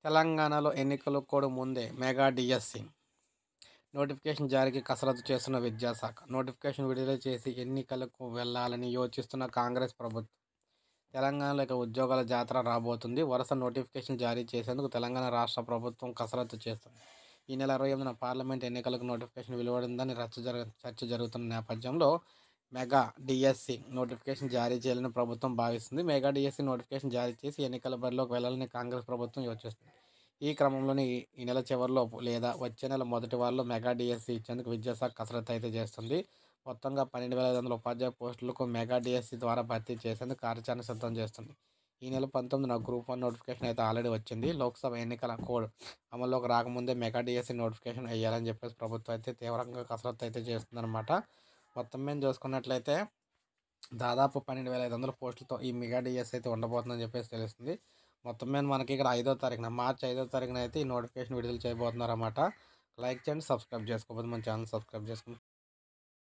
తెలంగాణలో ఎన్నికలు కోడ్ ముందే మెగా డిఎస్సి నోటిఫికేషన్ జారీకి కసరత్తు చేస్తున్న విద్యాశాఖ. నోటిఫికేషన్ విడుదల చేసి ఎన్నికలకు వెళ్లాలని యోచిస్తున్న కాంగ్రెస్ ప్రభుత్వం. తెలంగాణలో ఇక ఉద్యోగాల జాతర రాబోతుంది. వరుస నోటిఫికేషన్ జారీ చేసేందుకు తెలంగాణ రాష్ట్ర ప్రభుత్వం కసరత్తు చేస్తుంది. ఈ నెల 28న పార్లమెంట్ ఎన్నికలకు నోటిఫికేషన్ వెలువడిందని చర్చ జరుగుతున్న నేపథ్యంలో మెగా డిఎస్సి నోటిఫికేషన్ జారీ చేయాలని ప్రభుత్వం భావిస్తుంది. మెగా డిఎస్సి నోటిఫికేషన్ జారీ చేసి ఎన్నికల బరిలోకి వెళ్లాలని కాంగ్రెస్ ప్రభుత్వం యోచిస్తుంది. ఈ క్రమంలోనే ఈ నెల చివరిలో లేదా వచ్చే నెల మొదటి వారంలో మెగా డిఎస్సి ఇచ్చేందుకు విద్యాశాఖ కసరత్తు అయితే చేస్తుంది. మొత్తంగా 12,500 ఉపాధ్యాయ పోస్టులకు మెగా డిఎస్సి ద్వారా భర్తీ చేసేందుకు కార్యాచరణ సిద్ధం చేస్తుంది. ఈ నెల 19న గ్రూప్ 1 నోటిఫికేషన్ అయితే ఆల్రెడీ వచ్చింది. లోక్సభ ఎన్నికల కోడ్ అమల్లోకి రాకముందే మెగా డిఎస్సి నోటిఫికేషన్ వేయాలని చెప్పేసి ప్రభుత్వం అయితే తీవ్రంగా కసరత్తు అయితే చేస్తుందన్నమాట. మొత్తం మీద చూసుకున్నట్లయితే దాదాపు 12,500 పోస్టులతో ఈ మెగా డిఎస్సి అయితే ఉండబోతుందని చెప్పేసి తెలుస్తుంది. మొత్తం మీద మనకి ఇక్కడ మార్చి 5వ తారీఖున అయితే ఈ నోటిఫికేషన్ విడుదల చేయబోతున్నారన్నమాట. లైక్ చేయండి, సబ్స్క్రైబ్ చేసుకోకపోతే మన ఛానల్ సబ్స్క్రైబ్ చేసుకోండి.